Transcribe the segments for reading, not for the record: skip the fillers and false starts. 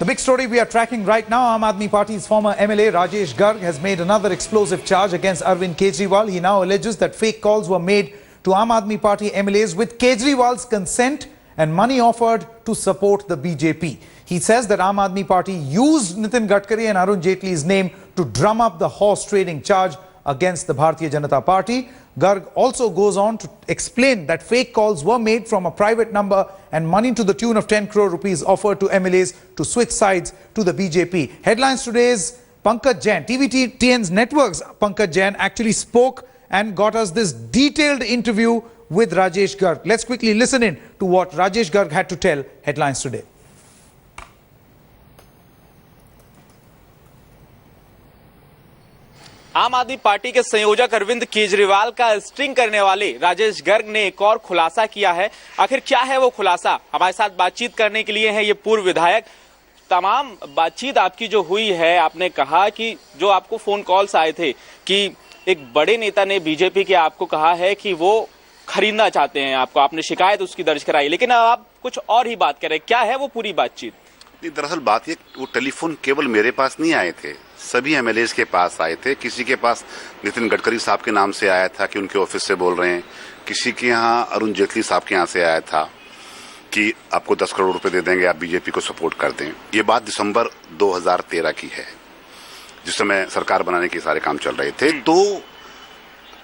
The big story we are tracking right now, Aam Aadmi Party's former MLA Rajesh Garg has made another explosive charge against Arvind Kejriwal. He now alleges that fake calls were made to Aam Aadmi Party MLAs with Kejriwal's consent and money offered to support the BJP. He says that Aam Aadmi Party used Nitin Gadkari and Arun Jaitley's name to drum up the horse trading charge against the Bharatiya Janata Party. Garg also goes on to explain that fake calls were made from a private number and money to the tune of 10 crore rupees offered to MLAs to switch sides to the BJP. Headlines today's Pankaj Jain, TVTN's Network's Pankaj Jain actually spoke and got us this detailed interview with Rajesh Garg. Let's quickly listen in to what Rajesh Garg had to tell Headlines today. आम आदमी party के संयोजक अरविंद केजरीवाल का string करने वाले राजेश गर्ग ने एक और खुलासा किया है। आखिर क्या है वो खुलासा? हमारे साथ बातचीत करने के लिए है ये पूर्व विधायक। तमाम बातचीत आपकी जो हुई है, आपने कहा कि जो आपको फोन कॉल्स आए थे कि एक बड़े नेता ने बीजेपी के आपको कहा है कि वो खरीदना चाहते हैं आपको, आपने शिकायत उसकी दर्ज कराई, लेकिन अब आप कुछ और ही बात कर रहे हैं। क्या है वो पूरी बातचीत? दरअसल बात ये, वो टेलीफोन केवल मेरे पास नहीं आए थे, सभी एमएलएज के पास आए थे। किसी के पास नितिन गडकरी साहब के नाम से आया था कि उनके ऑफिस से बोल रहे हैं, किसी के यहाँ अरुण जेटली साहब के यहाँ से आया था कि आपको 10 करोड़ रुपए दे देंगे, आप बीजेपी को सपोर्ट कर दें। ये बात दिसंबर 2013 की है, जिस समय सरकार बनाने के सारे काम चल रहे थे। तो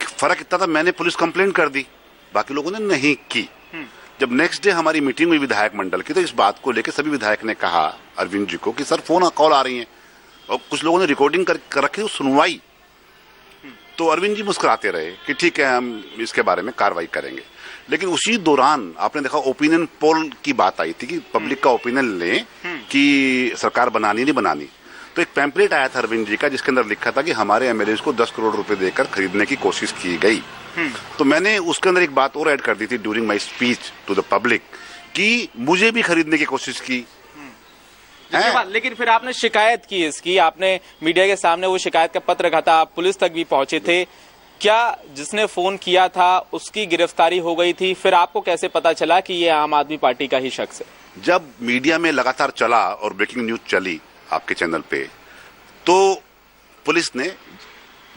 फर्क इतना था, मैंने पुलिस कंप्लेंट कर दी, बाकी लोगों ने नहीं की। जब नेक्स्ट डे हमारी मीटिंग हुई विधायक मंडल की, तो इस बात को लेकर सभी विधायक ने कहा अरविंद जी को कि सर फोन कॉल आ रही हैं, और कुछ लोगों ने रिकॉर्डिंग कर रखी, तो सुनवाई। तो अरविंद जी मुस्कुराते रहे कि ठीक है, हम इसके बारे में कार्रवाई करेंगे। लेकिन उसी दौरान आपने देखा ओपिनियन पोल की बात आई थी कि पब्लिक का ओपिनियन लें कि सरकार बनानी नहीं बनानी। तो एक पैम्पलेट आया था अरविंद जी का, जिसके अंदर लिखा था कि हमारे एमएलएज को 10 करोड़ रुपए देकर खरीदने की कोशिश की गई। तो मैंने उसके अंदर एक बात और ऐड कर दी थी during my speech to the public कि मुझे भी खरीदने की कोशिश की। लेकिन फिर आपने शिकायत की इसकी, आपने मीडिया के सामने वो शिकायत का पत्र रखा था, आप पुलिस तक भी पहुंचे थे। क्या जिसने फोन किया था उसकी गिरफ्तारी हो गई थी? फिर आपको कैसे पता चला कि ये आम आदमी पार्टी का ही शख्स है? जब मीडिया में लगातार चला और ब्रेकिंग न्यूज चली आपके चैनल पे, तो पुलिस ने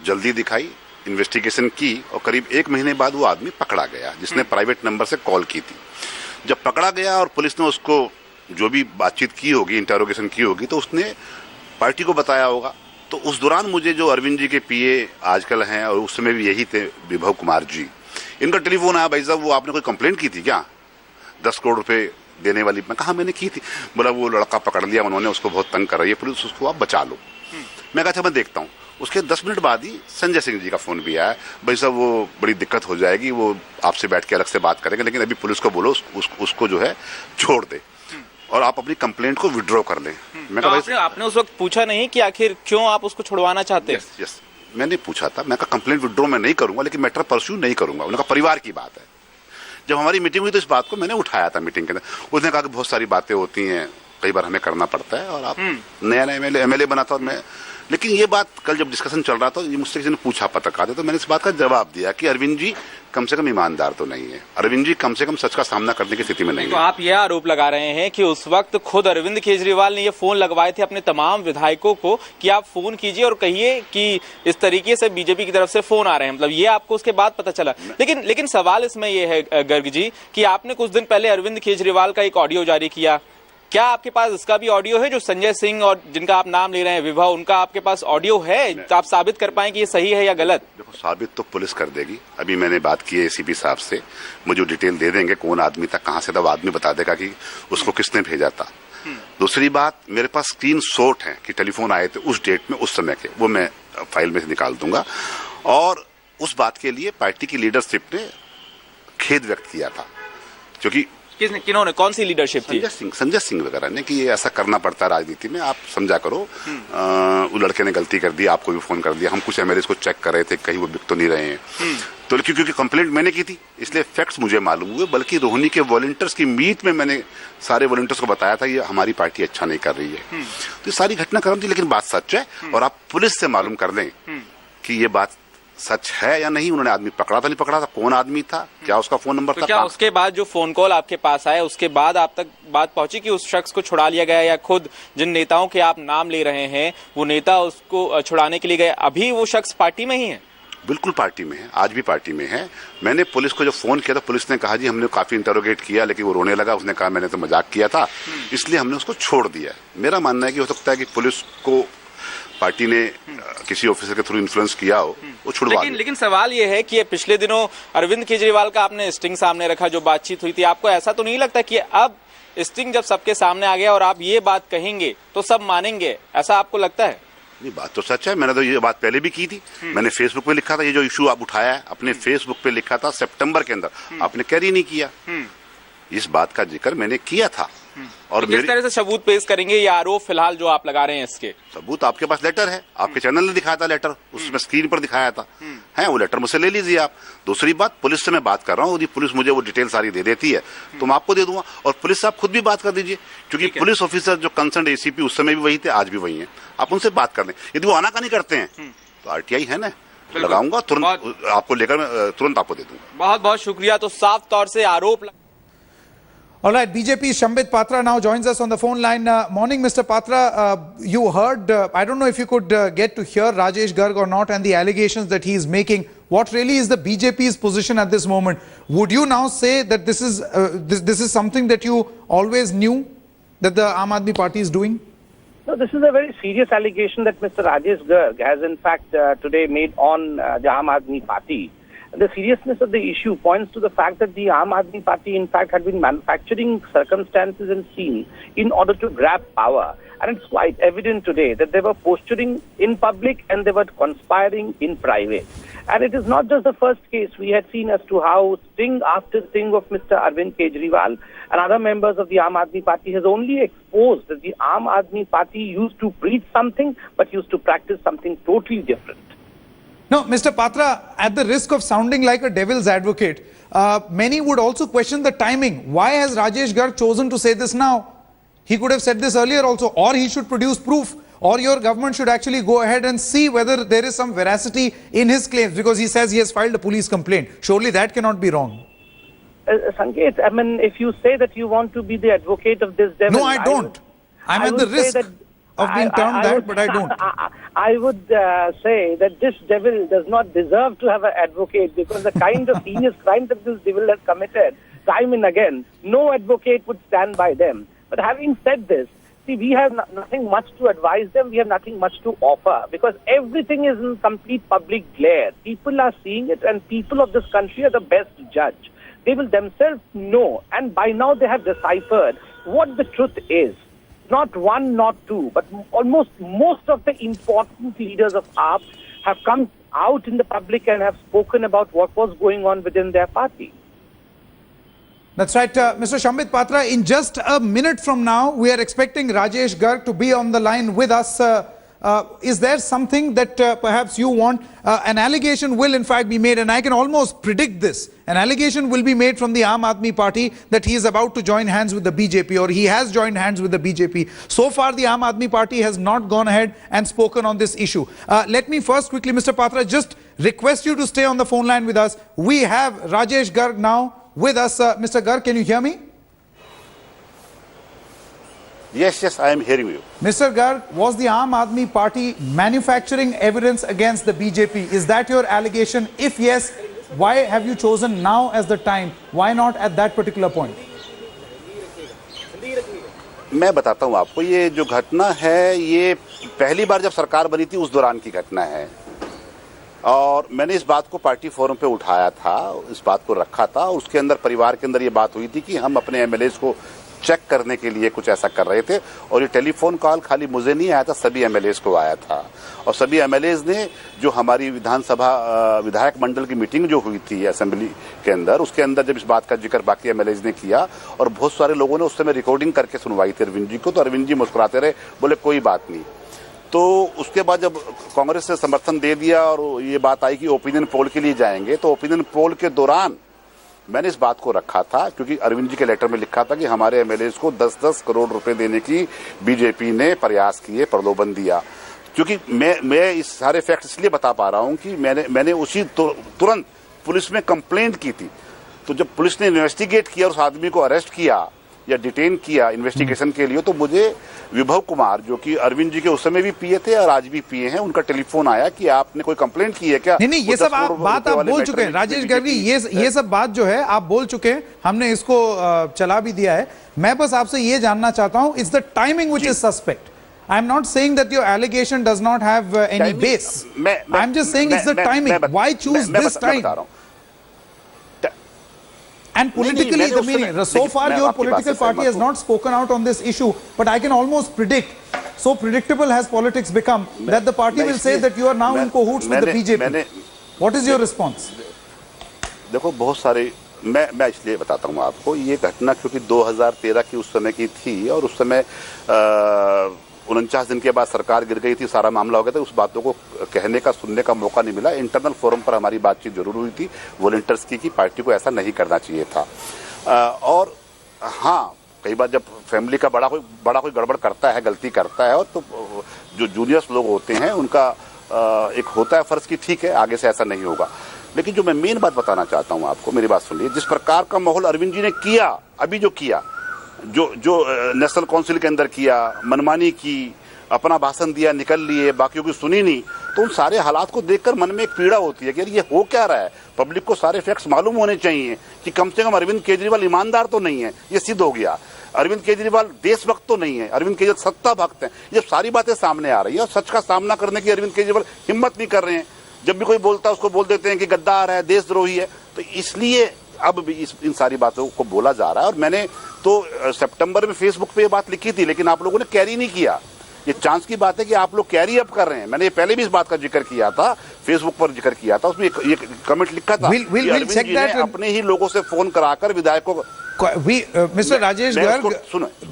जल्दी दिखाई, इन्वेस्टिगेशन की, और करीब 1 महीने बाद वो आदमी पकड़ा गया जिसने प्राइवेट नंबर से कॉल की थी। जब पकड़ा गया और पुलिस ने उसको जो भी बातचीत की होगी, इंटरोगेशन की होगी, तो उसने पार्टी को बताया होगा। तो उस दौरान मुझे जो अरविंद जी के पीए आजकल हैं, और उस समय भी यही थे, विभव कुमार जी, इनका टेलीफोन आया, भाई साहब वो आपने कोई कंप्लेंट की थी क्या 10 करोड़ रुपए देने वाली? मैं कहा मैंने की थी। बोला वो लड़का पकड़ लिया उन्होंने, उसको बहुत तंग कर रही है पुलिस, उसको आप बचा लो। मैं कहा अच्छा मैं देखता हूँ। उसके 10 मिनट बाद ही संजय सिंह जी का फोन भी आया, भाई साहब वो बड़ी दिक्कत हो जाएगी, वो आपसे बैठ के अलग से बात करेंगे, लेकिन अभी पुलिस को बोलो उसको जो है छोड़ दे और आप अपनी कंप्लेंट को विड्रॉ कर लें। मैं कहा आपने उस वक्त पूछा नहीं कि आखिर क्यों आप उसको छुड़वाना चाहते हैं? यस, मैंने पूछा था। मैं कहा कंप्लेंट विड्रॉ मैं नहीं करूंगा, लेकिन मैटर परस्यू नहीं करूंगा। उनका परिवार की बात है। जब हमारी मीटिंग हुई तो इस बात को मैंने उठाया था मीटिंग के अंदर। उसने कहा कि बहुत सारी बातें होती हैं, कई बार हमें करना पड़ता है, और आप नया एमएलए बना था, और मैं, लेकिन ये बात कल जब डिस्कशन चल रहा था, ये मुझसे किसी ने पूछा पत्रकार थे, तो मैंने इस बात का जवाब दिया कि अरविंद जी कम से कम ईमानदार तो नहीं है, अरविंद जी कम से कम सच का सामना करने की स्थिति में नहीं है। तो आप यह आरोप लगा रहे हैं कि उस वक्त खुद अरविंद केजरीवाल ने ये फोन लगवाए थे अपने तमाम विधायकों को कि आप फोन कीजिए और कहिए कि इस तरीके से बीजेपी की तरफ से फोन आ रहे हैं, मतलब ये आपको उसके बाद पता चला। लेकिन सवाल इसमें यह है गर्ग जी कि आपने कुछ दिन पहले अरविंद केजरीवाल का एक ऑडियो जारी किया, क्या आपके पास इसका भी ऑडियो है? जो संजय सिंह और जिनका आप नाम ले रहे हैं विभव, उनका आपके पास ऑडियो है? तो आप साबित कर पाएं कि ये सही है या गलत? देखो, साबित तो पुलिस कर देगी। अभी मैंने बात की है एसीपी साहब से, मुझे डिटेल दे देंगे कौन आदमी था, कहां से था, वो आदमी बता देगा कि उसको किसने भेजा था। दूसरी बात, मेरे पास स्क्रीन शॉट है कि टेलीफोन आए थे उस डेट में, उस समय के, वो मैं फाइल में से निकाल दूंगा। और उस बात के लिए पार्टी की लीडरशिप ने खेद व्यक्त किया था, क्योंकि किन्होंने, कौन सी लीडरशिप थी? संजय सिंह वगैरह ने, कि ये ऐसा करना पड़ता है राजनीति में, आप समझा करो। वो लड़के ने गलती कर दी, आपको भी फोन कर दिया, हम कुछ एमएलए को चेक कर रहे थे कहीं वो बिक तो नहीं रहे हैं। तो क्योंकि कंप्लेंट मैंने की थी इसलिए फैक्ट्स मुझे मालूम हुए, बल्कि रोहिणी के वॉलंटियर्स की मीट में मैंने सारे वॉलंटियर्स को बताया था ये हमारी पार्टी अच्छा नहीं कर रही है। तो ये सारी घटनाक्रम थी, लेकिन बात सच है, और आप पुलिस से मालूम कर लें कि ये बात सच है या नहीं, उन्होंने आदमी पकड़ा था नहीं पकड़ा था, कौन आदमी था, क्या उसका फोन नंबर तो था, क्या उसके बाद जो फोन कॉल आपके पास आया उसके बाद आप तक बात पहुंची कि उस शख्स को छुड़ा लिया गया, या खुद जिन नेताओं के आप नाम ले रहे हैं वो नेता उसको छुड़ाने के लिए गए, अभी वो शख्स पार्टी में ही है? बिल्कुल पार्टी में है, आज भी पार्टी में है। मैंने पुलिस को जब फोन किया तो पुलिस ने कहा जी हमने काफी इंटरोगेट किया, लेकिन वो रोने लगा, उसने कहा मैंने तो मजाक किया था, इसलिए हमने उसको छोड़ दिया। मेरा मानना है कि हो सकता है कि पुलिस को पार्टी ने किसी ऑफिसर के थ्रू इन्फ्लुएंस किया हो, वो छुड़वा दे। लेकिन सवाल ये है कि ये पिछले दिनों अरविंद केजरीवाल का आपने स्टिंग सामने रखा, जो बातचीत हुई थी, आपको ऐसा तो नहीं लगता कि अब स्टिंग जब सबके सामने आ गया और आप ये बात कहेंगे तो सब मानेंगे, ऐसा आपको लगता है? नहीं, बात तो सच है, मैंने तो ये बात पहले भी की थी। मैंने फेसबुक पे लिखा था, ये जो इशू आप उठाया है अपने फेसबुक पे लिखा था सितंबर के अंदर, आपने कैरी नहीं किया। इस बात का जिक्र मैंने किया था। और तो किस तरह से सबूत पेश करेंगे ये आरोप फिलहाल जो आप लगा रहे हैं इसके? सबूत आपके पास लेटर है, आपके चैनल ने दिखाया था लेटर, उसमें स्क्रीन पर दिखाया था, है वो लेटर मुझसे ले लीजिए आप। दूसरी बात, पुलिस से मैं बात कर रहा हूँ, यदि पुलिस मुझे वो डिटेल सारी दे देती है तो मैं आपको दे दूंगा, और पुलिस से आप खुद भी बात कर दीजिए, क्योंकि पुलिस ऑफिसर जो कंसर्न एसीपी उस समय भी वही थे, आज भी वही है, आप उनसे बात कर लें। यदि वो आनाकानी करते हैं तो आरटीआई है ना, लगाऊंगा तुरंत, आपको लेकर तुरंत आपको दे दूंगा। बहुत बहुत शुक्रिया। तो साफ तौर से आरोप All right, BJP Shambit Patra now joins us on the phone line. Morning, Mr. Patra. You heard, I don't know if you could get to hear Rajesh Garg or not, and the allegations that he is making. What really is the BJP's position at this moment? Would you now say that this is something that you always knew that the Aam Aadmi Party is doing? No, this is a very serious allegation that Mr. Rajesh Garg has in fact today made on the Aam Aadmi Party. The seriousness of the issue points to the fact that the Aam Aadmi Party in fact had been manufacturing circumstances and scenes in order to grab power. And it's quite evident today that they were posturing in public and they were conspiring in private. And it is not just the first case. We had seen as to how sting after sting of Mr. Arvind Kejriwal and other members of the Aam Aadmi Party has only exposed that the Aam Aadmi Party used to preach something but used to practice something totally different. No, Mr. Patra, at the risk of sounding like a devil's advocate, many would also question the timing. Why has Rajesh Garg chosen to say this now? He could have said this earlier also, or he should produce proof, or your government should actually go ahead and see whether there is some veracity in his claims, because he says he has filed a police complaint. Surely that cannot be wrong. Sanket, I mean, if you say that you want to be the advocate of this devil... No, I don't. I'm at the risk of being termed that, but I don't. I would say that this devil does not deserve to have an advocate, because the kind of heinous crime that this devil has committed time and again, no advocate would stand by them. But having said this, see, we have nothing much to advise them, we have nothing much to offer, because everything is in complete public glare. People are seeing it, and people of this country are the best judge. They will themselves know, and by now they have deciphered what the truth is. Not one, not two, but almost most of the important leaders of AAP have come out in the public and have spoken about what was going on within their party. That's right, Mr. Shambit Patra. In just a minute from now, we are expecting Rajesh Garg to be on the line with us. Is there something that perhaps you want? An allegation will in fact be made, and I can almost predict this. An allegation will be made from the Aam Aadmi Party that he is about to join hands with the BJP, or he has joined hands with the BJP. So far, the Aam Aadmi Party has not gone ahead and spoken on this issue. Let me first quickly, Mr. Patra, just request you to stay on the phone line with us. We have Rajesh Garg now with us. Mr. Garg, can you hear me? Yes, I am hearing you. Mr. Garg, was the Aam Aadmi Party manufacturing evidence against the BJP? Is that your allegation? If yes, why have you chosen now as the time? Why not at that particular point? मैं बताता हूँ आपको, ये जो घटना है ये पहली बार जब सरकार बनी थी उस दौरान की घटना है, और मैंने इस बात को पार्टी फोरम पे उठाया था, इस बात को रखा था। उसके अंदर परिवार के अंदर ये बात हुई थी कि हम अपने एमएलएज को चेक करने के लिए कुछ ऐसा कर रहे थे, और ये टेलीफोन कॉल खाली मुझे नहीं आया था, सभी एमएलएज को आया था। और सभी एमएलएज ने जो हमारी विधानसभा विधायक मंडल की मीटिंग जो हुई थी असेंबली के अंदर, उसके अंदर जब इस बात का जिक्र बाकी एमएलएज ने किया, और बहुत सारे लोगों ने उस समय रिकॉर्डिंग करके सुनवाई थी अरविंद जी को, तो अरविंद जी मुस्कुराते रहे, बोले कोई बात नहीं। तो उसके बाद जब कांग्रेस ने समर्थन दे दिया और ये बात आई कि ओपिनियन पोल के लिए जाएंगे, तो ओपिनियन पोल के दौरान मैंने इस बात को रखा था, क्योंकि अरविंद जी के लेटर में लिखा था कि हमारे एमएलएज को 10-10 करोड़ रुपए देने की बीजेपी ने प्रयास किए, प्रलोभन दिया। क्योंकि मैं इस सारे फैक्ट इसलिए बता पा रहा हूं कि मैंने उसी तुरंत पुलिस में कंप्लेंट की थी। तो जब पुलिस ने इन्वेस्टिगेट किया और उस आदमी को अरेस्ट किया या डिटेन किया इन्वेस्टिगेशन के लिए, तो मुझे विभव कुमार, जो कि अरविंद जी के उस समय भी पिए थे और आज भी पिए हैं, उनका टेलीफोन आया कि आपने कोई कंप्लेंट की है क्या। नहीं, ये सब बात आप बोल चुके हैं राजेश गर्ग जी, ये सब बात जो है आप बोल चुके हैं, हमने इसको चला भी दिया है। मैं बस आपसे ये जानना चाहता हूं, it's the timing which is suspect. I am not saying that your allegation does not have any base. I am just saying it's the timing. Why choose this time? And politically, the meaning. So far, your political party has not spoken out on this issue, but I can almost predict. So predictable has politics become that the party will say that you are now in cahoots with the BJP. What is your response? देखो, बहुत सारे मैं इसलिए बताता हूँ आपको, ये घटना क्योंकि 2013 की उस समय की थी और उस समय 49 दिन के बाद सरकार गिर गई थी, सारा मामला हो गया था। उस बातों को कहने का, सुनने का मौका नहीं मिला। इंटरनल फोरम पर हमारी बातचीत जरूर हुई थी वॉलंटियर्स की कि पार्टी को ऐसा नहीं करना चाहिए था। और हाँ, कई बार जब फैमिली का बड़ा कोई गड़बड़ करता है, गलती करता है, और तो जो जूनियर्स लोग होते हैं उनका एक होता है फर्ज कि ठीक है आगे से ऐसा नहीं होगा। लेकिन जो मैं मेन बात बताना चाहता हूँ आपको, मेरी बात सुनिए, जिस प्रकार का माहौल अरविंद जी ने किया, अभी जो किया, जो नेशनल काउंसिल के अंदर किया, मनमानी की, अपना भाषण दिया, निकल लिए, बाकियों की सुनी नहीं, तो उन सारे हालात को देखकर मन में एक पीड़ा होती है कि यार ये हो क्या रहा है। पब्लिक को सारे फैक्ट्स मालूम होने चाहिए कि कम से कम अरविंद केजरीवाल ईमानदार तो नहीं है, ये सिद्ध हो गया। अरविंद केजरीवाल देशभक्त तो नहीं है, अरविंद केजरीवाल सत्ता भक्त है। ये सारी बातें सामने आ रही है और सच का सामना करने की अरविंद केजरीवाल हिम्मत नहीं कर रहे हैं। जब भी कोई बोलता है उसको बोल देते हैं कि गद्दार है, देशद्रोही है। तो इसलिए अब भी इन सारी बातों को बोला जा रहा है। और मैंने तो सितंबर में फेसबुक पे ये बात लिखी थी, लेकिन आप लोगों ने कैरी नहीं किया। ये चांस की बात है कि आप लोग कैरी अप कर रहे हैं। मैंने पहले भी इस बात का जिक्र किया था, फेसबुक पर जिक्र किया था, उसमें ये कमेंट लिखा था कि अरविंद जी ने अपने ही लोगों से फोन कराकर विधायकों को Mr. Rajesh Garg,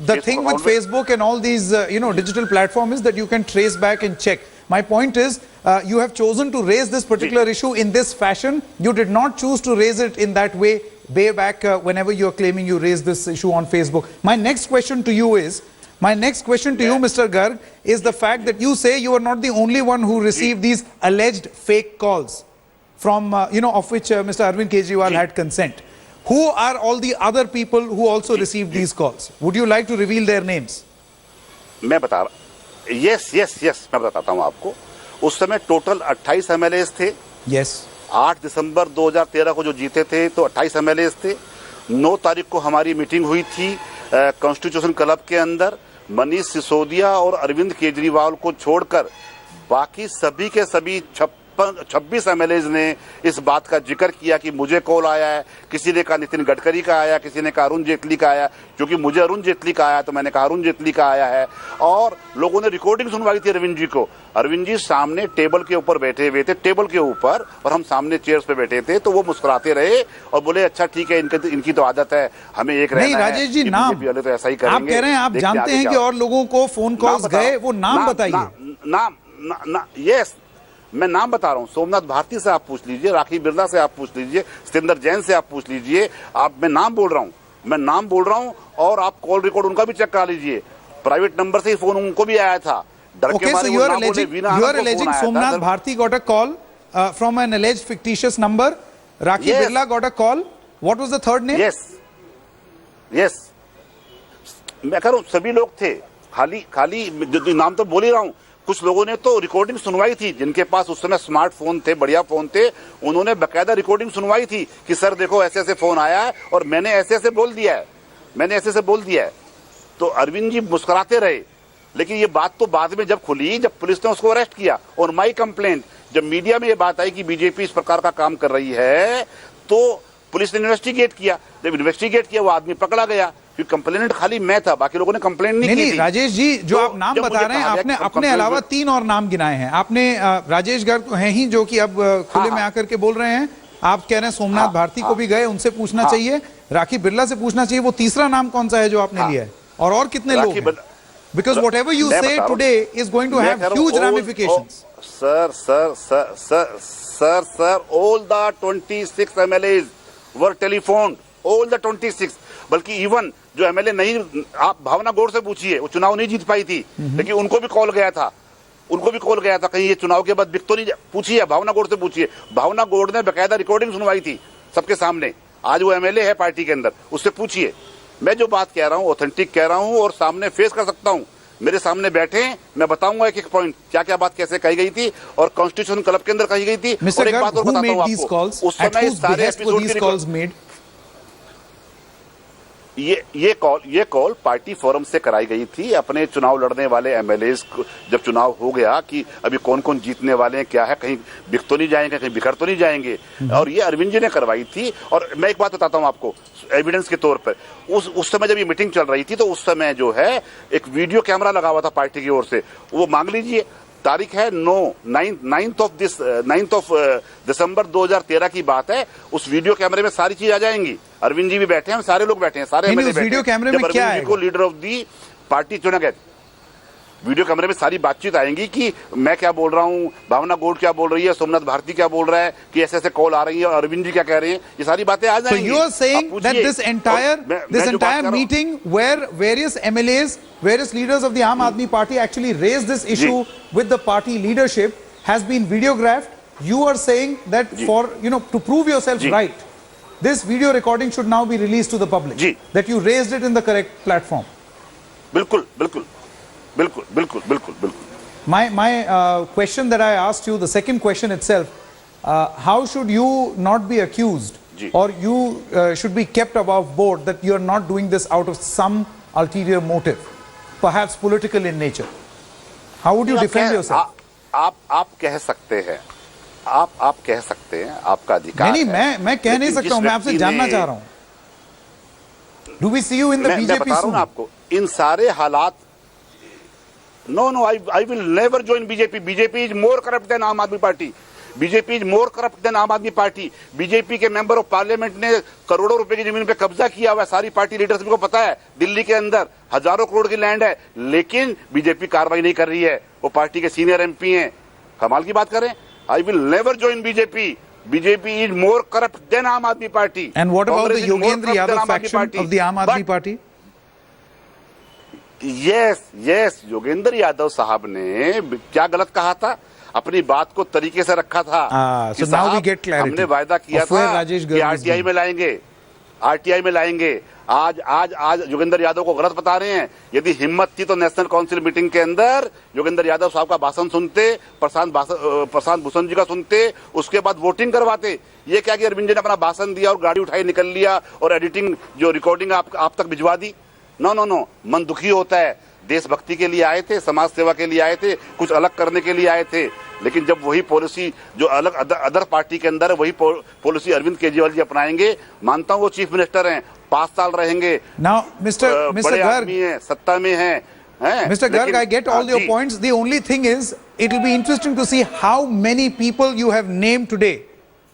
the thing with Facebook and all these digital platforms is that you can trace back and check. My point is, you have chosen to raise this particular issue in this fashion. You did not choose to raise it in that way back whenever you are claiming you raised this issue on Facebook. My next question to you, Mr. Garg, is the fact that you say you are not the only one who received these alleged fake calls from, of which Mr. Arvind Kejriwal had consent. Who are all the other people who also received these calls? Would you like to reveal their names? मैं बता रहा, yes, मैं बताता हूँ आपको। उस समय total 28 MLAs थे। Yes. 8 दिसंबर 2013 को जो जीते थे तो 28 MLAs थे। 9 तारीख को हमारी मीटिंग हुई थी कॉन्स्टिट्यूशन क्लब के अंदर। मनीष सिसोदिया और अरविंद केजरीवाल को छोड़कर बाकी सभी के सभी 26 MLAs ने इस बात का जिक्र किया कि मुझे कॉल आया है। किसी ने कहा नितिन गडकरी का आया, किसी ने कहा अरुण जेटली का आया। क्योंकि मुझे अरुण जेटली का आया तो मैंने कहा अरुण जेटली का आया है। और लोगों ने रिकॉर्डिंग सुनवाई थी अरविंद जी को। अरविंद जी सामने टेबल के ऊपर बैठे हुए थे, टेबल के ऊपर, और हम सामने चेयर्स पे बैठे थे। तो वो मुस्कुराते रहे और बोले अच्छा ठीक है, इनकी तो आदत है, हमें एक रहना है। नहीं राजेश जी, नाम तो ऐसा ही करेंगे। आप कह रहे हैं आप जानते हैं कि और लोगों को फोन कॉल्स गए, वो नाम बताइए। यस, मैं नाम बता रहा हूँ। सोमनाथ भारती से आप पूछ लीजिए, राखी बिरला से आप पूछ लीजिए, सतेंद्र जैन से आप पूछ लीजिए। मैं नाम बोल रहा हूँ और आप कॉल रिकॉर्ड उनका भी चेक करा लीजिए। प्राइवेट नंबर से ही फोन उनको भी आया था। Okay, so you are alleging Somnath Bharti got a call from an alleged fictitious number. Rakhi Birla got a call. What was the third name? Yes. मैं कह रहा हूँ सभी लोग थे। खाली जो नाम तो बोल ही रहा हूँ। कुछ लोगों ने तो रिकॉर्डिंग सुनवाई थी, जिनके पास उस समय स्मार्टफोन थे, बढ़िया फोन थे। उन्होंने बकायदा रिकॉर्डिंग सुनवाई थी कि सर देखो ऐसे ऐसे फोन आया है और मैंने ऐसे ऐसे बोल दिया है। तो अरविंद जी मुस्कुराते रहे। लेकिन ये बात तो बाद में जब खुली, जब पुलिस ने उसको अरेस्ट किया। और माई कंप्लेंट, जब मीडिया में ये बात आई कि बीजेपी इस प्रकार का काम कर रही है, तो पुलिस ने इन्वेस्टिगेट किया। जब इन्वेस्टिगेट किया वो आदमी पकड़ा गया। क्योंकि कंप्लेनेंट खाली मैं था, बाकी लोगों ने कंप्लेंट नहीं की थी। राजेश जी, जो आप नाम बता रहे हैं, आपने अपने अलावा 3 और नाम गिनाए हैं। आपने राजेश गर्ग हैं ही, जो कि अब खुले में आकर के बोल रहे हैं। आप कह रहे हैं सोमनाथ भारती को भी गए, उनसे पूछना चाहिए। राखी बिरला से पूछना चाहिए। वो तीसरा नाम कौन सा है जो आपने लिया है? और कितने लोग हैं? Because whatever you say today is going to have huge ramifications. Sir, all the 26 MLAs were telephoned. All the 26. बल्कि इवन जो MLA नहीं, आप भावना गौड़ से पूछिए, वो चुनाव नहीं जीत पाई थी, लेकिन उनको भी कॉल गया था। उनको भी कॉल गया था, कहीं ये चुनाव के बाद बिक तो नहीं पूछिए, भावना गौड़ से पूछिए। भावना गौड़ ने बकायदा रिकॉर्डिंग सुनवाई थी सबके सामने, आज वो एमएलए है पार्टी के अंदर, उससे पूछिए। मैं जो बात कह रहा हूँ ऑथेंटिक कह रहा हूँ और सामने फेस कर सकता हूँ। मेरे सामने बैठे हैं, मैं बताऊंगा एक एक पॉइंट, क्या क्या बात कैसे कही गई थी और कॉन्स्टिट्यूशन क्लब के अंदर कही गई थी। और एक बात और बताता हूँ आपको, उस समय सारे एपिसोड ये कॉल पार्टी फोरम से कराई गई थी। अपने चुनाव लड़ने वाले एमएलए जब चुनाव हो गया कि अभी कौन कौन जीतने वाले हैं, क्या है, कहीं बिक तो नहीं जाएंगे, कहीं बिखर तो नहीं जाएंगे, और ये अरविंद जी ने करवाई थी। और मैं एक बात बताता हूं आपको एविडेंस के तौर पर, उस समय जब ये मीटिंग चल रही थी तो उस समय जो है एक वीडियो कैमरा लगा हुआ था पार्टी की ओर से, वो मांग लीजिए, तारीख है 9 दिसंबर 2013 की बात है। उस वीडियो कैमरे में सारी चीज आ जाएंगी। अरविंद जी भी बैठे हैं, सारे लोग बैठे हैं, सारे एमएलए बैठे हैं। वीडियो कैमरे में क्या है? को लीडर ऑफ दी पार्टी चुना गया, वीडियो कैमरे में सारी बातचीत आएंगी कि मैं क्या बोल रहा हूँ, भावना गौड़ क्या बोल रही है, सोमनाथ भारती क्या बोल रहा है, कि ऐसे ऐसे कॉल आ रही है, और अरविंद जी क्या कह रहे हैं, ये सारी बातें आ जाएंगी। So you are saying that this entire meeting where various MLAs, various leaders of the Aam Aadmi Party actually raised this issue with the party leadership has been videographed. You are saying that for, to prove yourself right, this video recording should now be released to the public. That you raised it in the correct platform. बिल्कुल बिल्कुल बिल्कुल बिल्कुल बिल्कुल बिल्कुल। My question that I asked you, the second question itself, how should you not be accused or you should be kept above board that you are not doing this out of some ulterior motive, perhaps political in nature? How would you defend yourself? आप कह सकते हैं, आप कह सकते हैं, आपका अधिकार है। नहीं, मैं कह नहीं सकता हूं, मैं आपसे जानना चाह रहा हूं। Do we see you in the BJP मैं बता रहा हूं आपको इन सारे हालात। No, I will never join BJP. BJP is more corrupt than Aam Aadmi Party. BJP is more corrupt than Aam Aadmi Party. BJP के मेंबर ऑफ पार्लियामेंट ने करोड़ों रुपए की जमीन पे कब्जा किया हुआ है, सारी पार्टी लीडर्स को पता है। दिल्ली के अंदर हजारों करोड़ की लैंड है, लेकिन बीजेपी कार्रवाई नहीं कर रही है। वो पार्टी के सीनियर एमपी हैं, कमाल की बात करें। I will never join BJP. BJP is more corrupt than Aam Aadmi Party. And what about the Yogendra Yadav faction of the Aam Aadmi Party? Yes Yogendra Yadav साहब ने क्या गलत कहा था, अपनी बात को तरीके से रखा था कि हमने वायदा किया था कि आरटीआई में लाएंगे। आज योगेंद्र यादव को गलत बता रहे हैं। यदि हिम्मत थी तो नेशनल काउंसिल मीटिंग के अंदर योगेंद्र यादव साहब का भाषण सुनते, प्रशांत भूषण जी का सुनते, उसके बाद वोटिंग करवाते। ये क्या कि अरविंद जी ने अपना भाषण दिया और गाड़ी उठाई निकल लिया और एडिटिंग जो रिकॉर्डिंग आप तक भिजवा दी। नो, मन दुखी होता है। देशभक्ति के लिए आए थे, समाज सेवा के लिए आए थे, कुछ अलग करने के लिए आए थे, लेकिन जब वही पॉलिसी जो अलग अदर पार्टी के अंदर है, वही पॉलिसी अरविंद केजरीवाल जी अपनाएंगे। मानता हूं वो चीफ मिनिस्टर हैं, 5 साल रहेंगे। Now, Mr. Garg, है, सत्ता में है। Mr. Garg, I get all your points. The only thing is, it will be interesting to see how many people you have named today.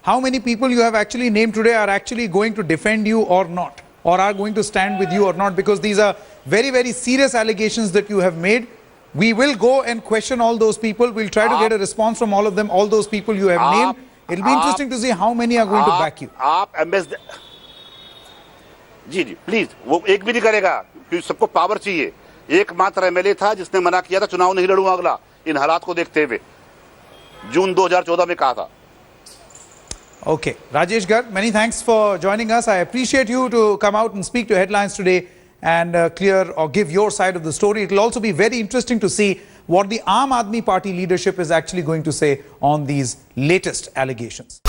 How many people you have actually named today are actually going to defend you or not, or are going to stand with you or not, because these are very, very serious allegations that you have made. We will go and question all those people. We'll try to get a response from all of them, all those people you have named. It'll be interesting to see how many are going to back you. आप MS ji please, वो एक भी नहीं करेगा क्योंकि सबको power चाहिए। एकमात्र एमएलए था जिसने मना किया था चुनाव नहीं लड़ूंगा अगला, इन हालात को देखते हुए, जून 2014 में कहा था। Okay, Rajesh Garg, many thanks for joining us. I appreciate you to come out and speak to Headlines today and clear or give your side of the story. It will also be very interesting to see what the Aam Aadmi Party leadership is actually going to say on these latest allegations.